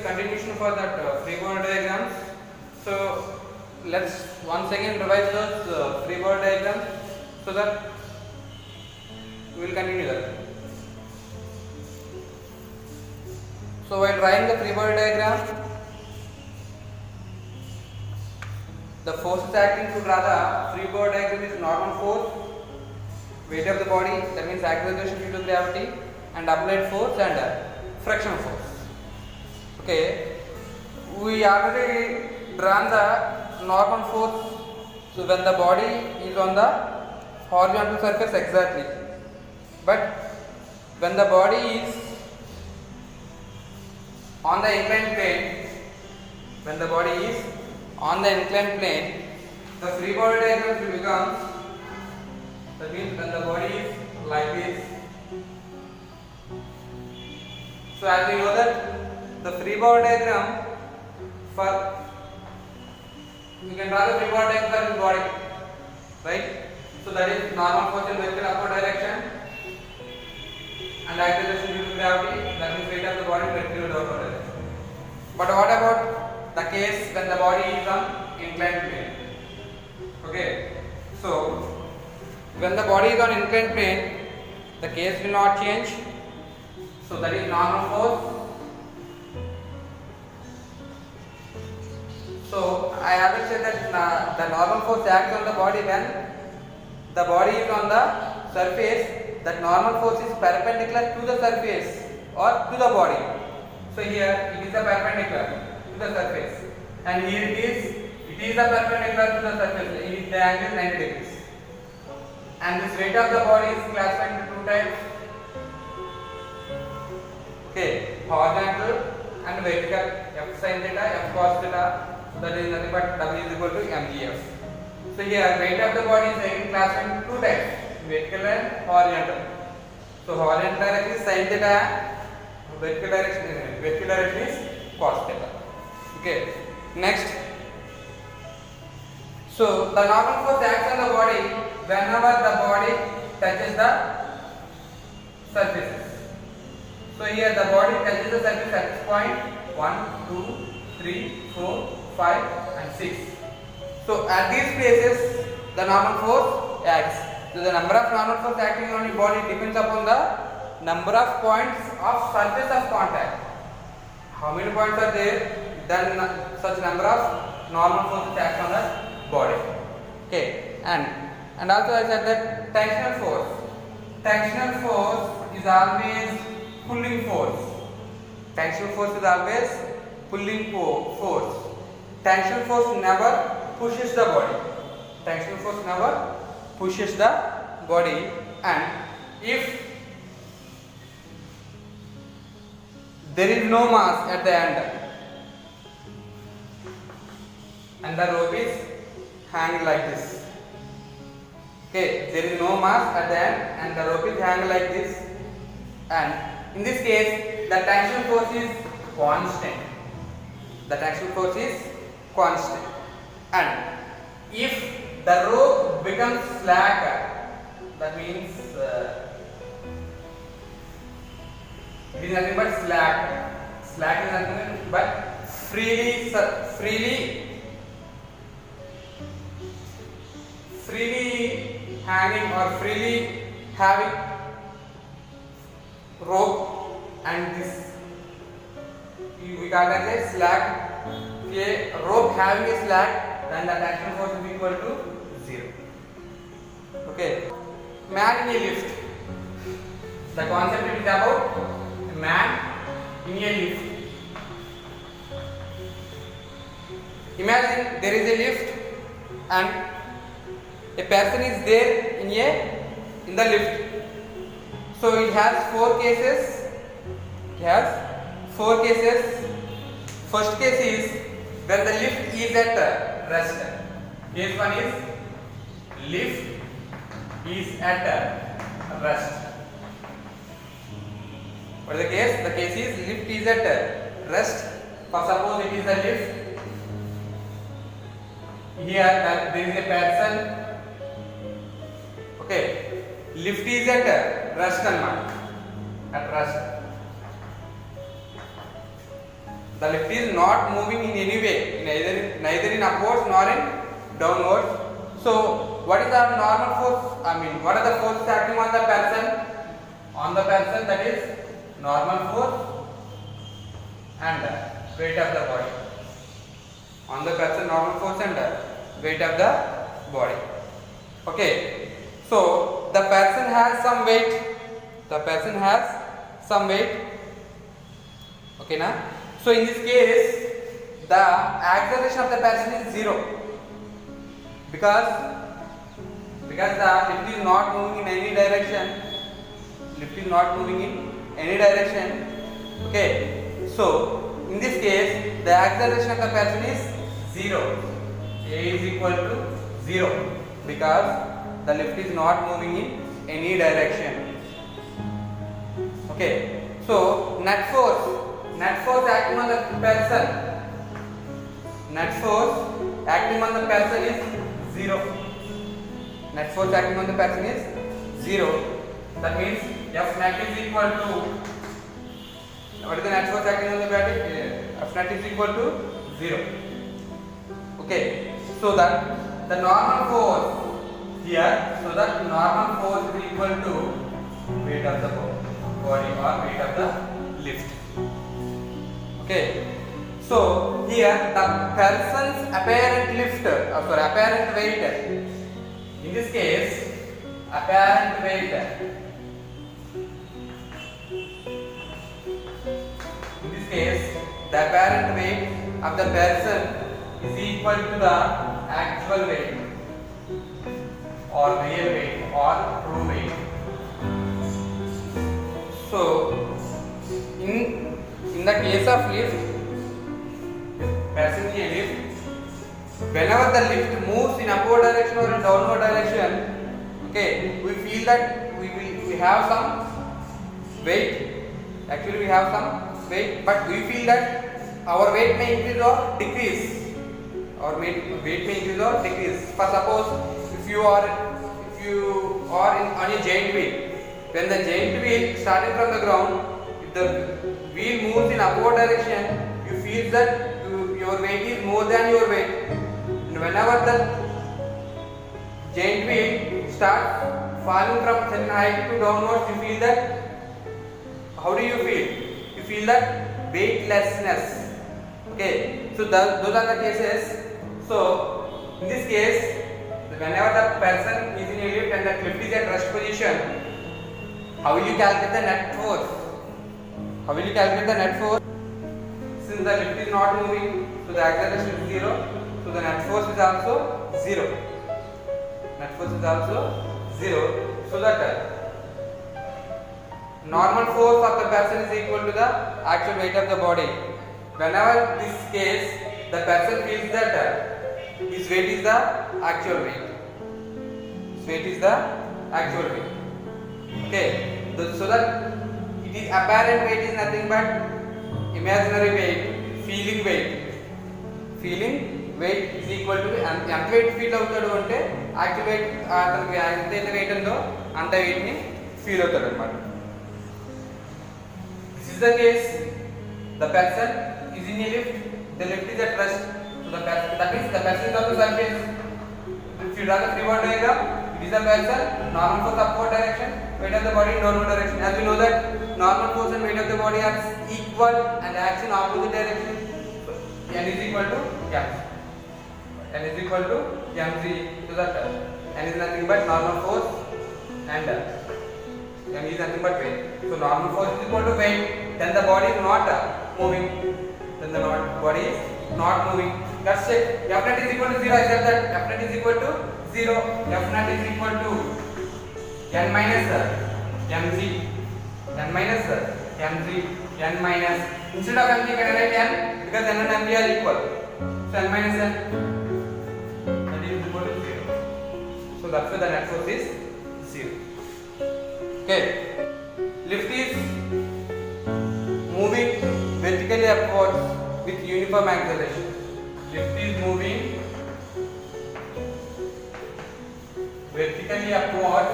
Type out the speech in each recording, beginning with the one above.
continuation for that free body diagrams. So let's once again revise those free body diagrams so that we will continue that. So while drawing the free body diagram, the forces acting to draw the free body diagram is normal force, weight of the body, that means acceleration due to gravity, and applied force and friction force. Okay, we already drawn the normal force. So when the body is on the horizontal surface exactly, but when the body is on the inclined plane, when the body is on the inclined plane, the free body diagram will become, that means when the body is like this. So as we know that the free body diagram for, you can draw the free body diagram for the body, right? So that is normal force in vertical upward direction and acceleration due to gravity, that means weight of the body vertical downward direction. But what about the case when the body is on inclined plane? Okay, so when the body is on inclined plane, the case will not change. So that is normal force. So I always said that the normal force acts on the body when the body is on the surface. That normal force is perpendicular to the surface or to the body. So here it is a perpendicular to the surface, and here it is a perpendicular to the surface. The angle is 90 degrees. And this weight of the body is classified into two types. Okay, horizontal and vertical, F sin theta, F cos theta. So that is nothing but W is equal to mgf. So here weight of the body is again classified into two types, vertical and horizontal. So horizontal direction is sin theta, vertical direction is cos theta. Okay, next. So the normal force acts on the body whenever the body touches the surfaces. So here the body touches the surface at this point 1, 2, 3, 4, 5 and 6. So at these places the normal force acts. So the number of normal force acting on the body depends upon the number of points of surface of contact. How many points are there? Then such number of normal forces act on the body. Okay, and also I said that tensional force. Tensional force is always pulling force. Tensional force is always pulling force. Tensional force never pushes the body. Tensional force never pushes the body, and if there is no mass at the end and the rope is hanging like this. Okay, there is no mass at the end and the rope is hanging like this, and in this case the tension force is constant. The tension force is constant, and if the rope becomes slack, that means it is nothing but slack. Slack is nothing but freely hanging or freely having rope, and this we call that a slack. A rope having a slack, then the tension force is equal to 0. Okay, man in a lift. The concept is about a man in a lift. Imagine there is a lift and a person is there in the lift. So it has four cases. First case is when the lift is at rest. Case one is lift is at rest. What is the case? The case is lift is at rest. For suppose it is a lift. Here there is a person. Okay, lift is at rest and at rest. the lift is not moving in any way, neither in upwards nor in downwards. So what is the normal force? What are the forces acting on the person? On the person, that is normal force and weight of the body. On the person, normal force and weight of the body. Okay. So the person has some weight. The person has some weight. Okay, na? So in this case, the acceleration of the person is 0 because the lift is not moving in any direction. Lift is not moving in any direction. Okay. So in this case, the acceleration of the person is 0. A is equal to 0 because the lift is not moving in any direction. Okay. So net force acting on the person. Net force acting on the person is 0. Net force acting on the person is 0. That means F net is equal to, what is the net force acting on the body? F net is equal to 0. Okay. So that the normal force here, so that normal force is equal to weight of the body or weight of the lift. Okay. So here the person's apparent lift, apparent weight. In this case, apparent weight. In this case, the apparent weight of the person is equal to the actual weight or real weight or true weight. So in the case of lift, person in a lift, whenever the lift moves in upward direction or in downward direction, okay, we feel that we have some weight. Actually, we have some weight, but we feel that our weight may increase or decrease. Our weight may increase or decrease. For suppose, if you are on a giant wheel, when the giant wheel starting from the ground, if the wheel moves in upward direction, you feel that your weight is more than your weight. And whenever the giant wheel starts falling from certain height to downwards, you feel that, how do you feel? You feel that weightlessness. Okay, so those are the cases. So in this case, whenever the person is in a lift and the lift is at rest position, how will you calculate the net force? How will you calculate the net force? Since the lift is not moving, so the acceleration is 0, so the net force is also 0. Net force is also 0, so that normal force of the person is equal to the actual weight of the body. Whenever this case, the person feels that his weight is the actual weight. His weight is the actual weight. Okay, so that it is apparent weight is nothing but imaginary weight, feeling weight. Feeling weight is equal to ఎంత weight feel అవుతాడు అంటే actual weight అతనికి ఎంత weight ఉందో అంత weight ని feel అవుతాడు అన్నమాట. This is the case. The person is in a lift. The lift is at rest. So the person, that means the person is on the surface. If you draw the free body diagram, it is a person, normal force upward direction, weight of the body in downward direction. As we know that normal force and weight of the body are equal and acts in opposite direction. So n is equal to m. N is equal to mg. So that n is nothing but normal force and m is nothing but weight. So normal force is equal to weight. Then the body is not moving. Then the body is not moving. That's it. F net is equal to 0. I said that F net is equal to 0. F net is equal to n minus mg. N minus mg. N minus. Instead of mg, can I write n? Because n and mg are equal. So n minus n. That is equal to 0. So that's why the net force is 0. Okay. Lift is moving vertically upwards with uniform acceleration. Lift is moving vertically upwards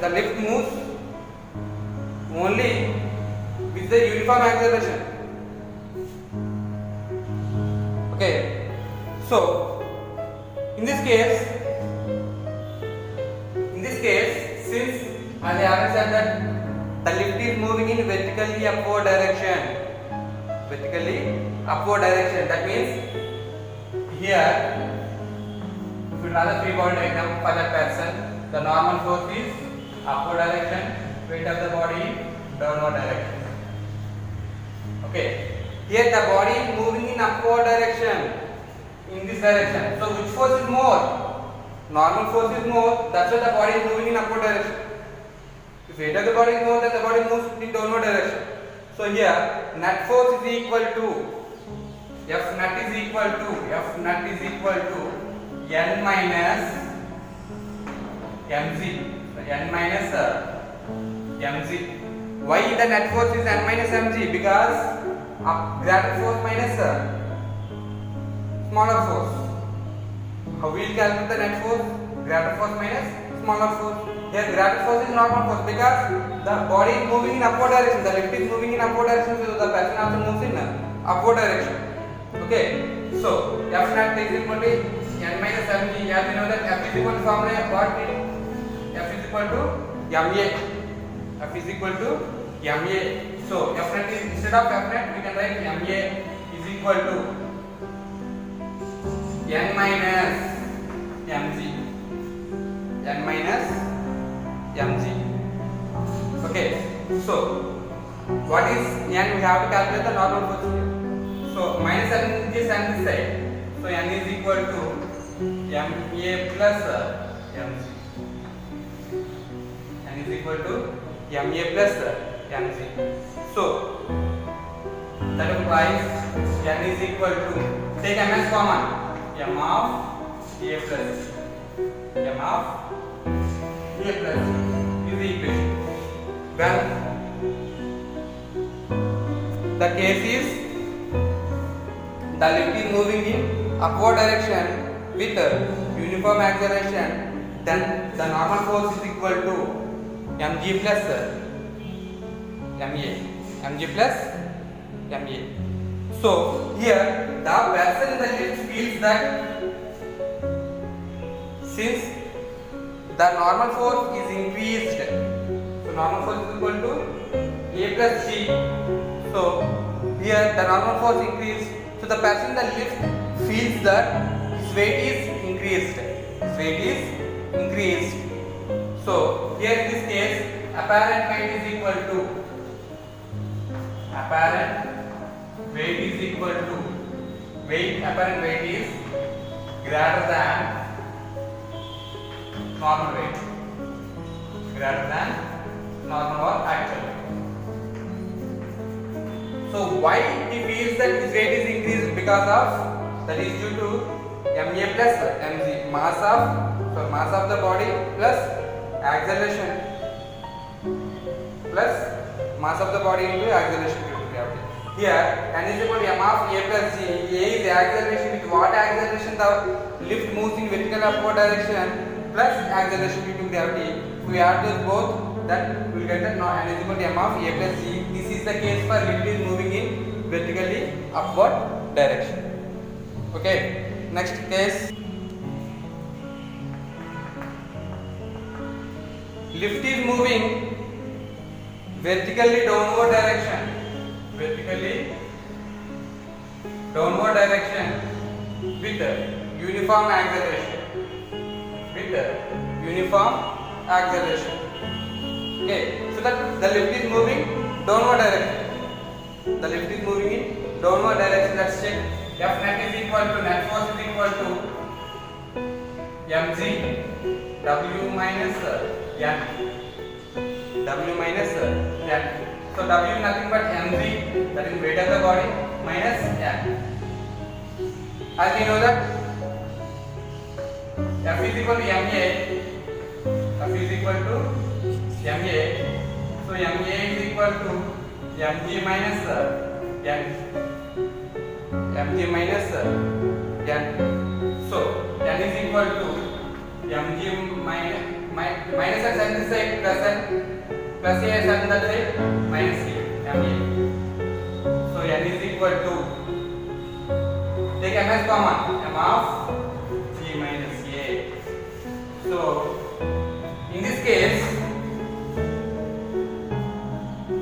the lift moves only with the uniform acceleration. Okay, so in this case, since as I already said that the lift is moving in vertically upward direction, that means here if you draw the free body diagram for that person, the normal force is upward direction, weight of the body downward direction. Okay, here the body is moving in upward direction, in this direction. So which force is more? Normal force is more, that's why the body is moving in upward direction. If weight of the body is more, then the body moves in downward direction. So here net force is equal to F net is equal to N minus mg. Why the net force is N minus mg? Because greater force minus smaller force. How we will calculate the net force? Greater force minus smaller force. Here greater force is normal force because the body is moving in upward direction. The lift is moving in upward direction, so the person also moves in upward direction. Okay, so F net is equal to N minus mg. As we know that F is equal to formula what? F is equal to ma. F is equal to ma. So F net is, instead of F net we can write ma is equal to N minus mg. Okay, so what is N? We have to calculate the normal force here. So minus N is on this side. So N is equal to ma plus mg. N is equal to ma plus mg. So that implies N is equal to, take ms common, m of a plus is the equation. When the case is the lift is moving in upward direction with uniform acceleration, then the normal force is equal to mg plus ma. So here the person in the lift feels that since the normal force is increased, so normal force is equal to a plus g. So here the normal force increased, so the person in the lift feels that his weight is increased. So here in this case, apparent weight is equal to apparent weight is greater than normal weight, normal or actual weight. So why he feels that his weight is increased? Because of that is due to ma plus mg, mass of the body plus acceleration plus mass of the body into acceleration due to gravity. Here n is equal to m of a plus g. A is the acceleration. With what acceleration the lift moves in vertical upward direction plus acceleration due to gravity. If we add those both, then we will get that n is equal to m of a plus g. This is the case for lift is moving in vertically upward direction. Okay, next case. Lift is moving vertically downward direction with uniform acceleration. Okay, so that the lift is moving downward direction. Let's check. F net is equal to net force is equal to mg w minus n. So w is nothing but mg, that is weight of the body, minus n. As we know that F is equal to ma. So ma is equal to mg minus n. So n is equal to mg minus x on this side, plus n, plus a is on that side, minus a, ma. So n is equal to, take ms common, m of g minus a. So in this case,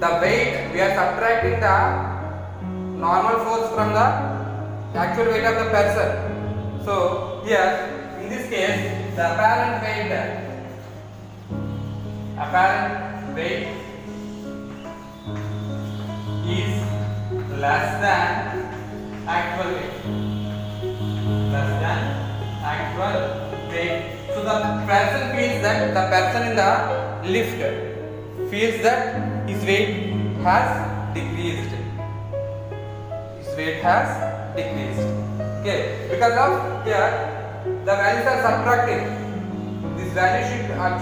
the weight, we are subtracting the normal force from the actual weight of the person. So here, in this case, the apparent weight is less than actual weight. Less than actual weight. So the person feels that the person in the lift feels that his weight has decreased. His weight has decreased. Okay, because of here the values are subtracting. This value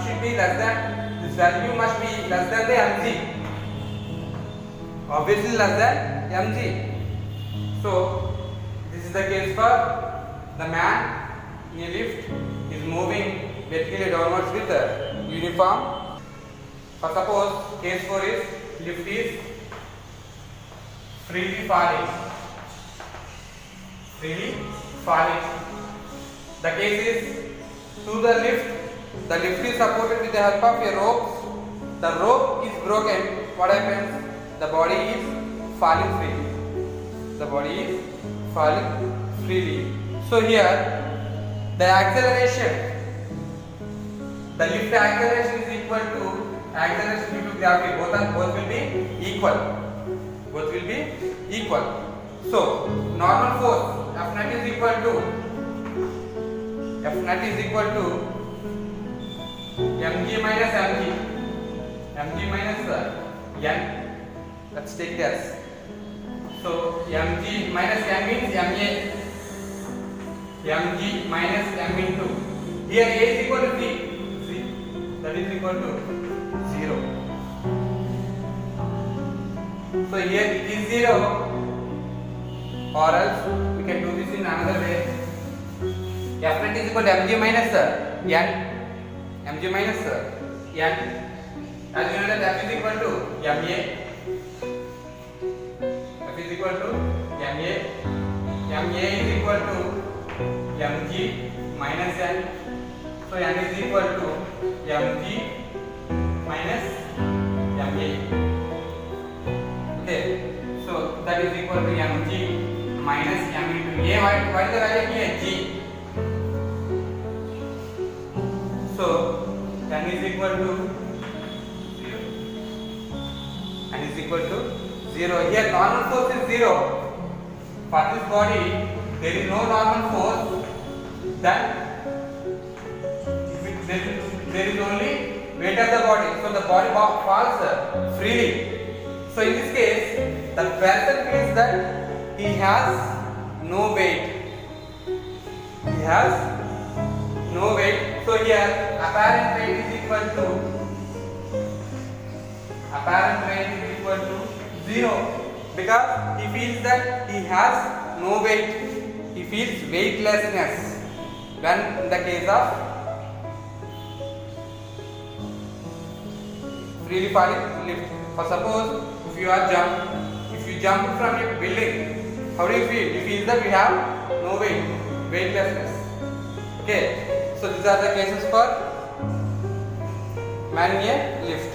should be less than, this value must be less than the mg. Obviously less than mg. So this is the case for the man in a lift is moving vertically downwards with a uniform. For suppose case 4 is lift is freely falling. Freely falling. The case is to the lift is supported with the help of a rope. The rope is broken. What happens? The body is falling freely. The body is falling freely. So here the acceleration, the lift acceleration is equal to acceleration due to gravity. Both will be equal. Both will be equal. So normal force F net is equal to mg minus mg minus n. Let's take this. So mg minus m means ma. mg minus m into, here a is equal to z, that is equal to 0. So here it is 0, or else we can do this in another way. F net is equal to mg minus n. mg minus n. As you know that f is equal to ma. F is equal to ma. Ma is equal to mg minus n. So n is equal to mg minus ma. Okay. So that is equal to mg minus m into a. What is the value of a? G. So n is equal to 0. N is equal to 0. Here normal force is 0. For this body, there is no normal force. Then there is only weight of the body. So the body falls freely. So in this case, the person feels that he has no weight. He has no weight. So here apparent weight is equal to 0, because he feels that he has no weight. He feels weightlessness when in the case of freely falling lift. For suppose if you jump from a building, how do you feel? You feel that you have no weightlessness. Okay, so these are the cases for man in a lift.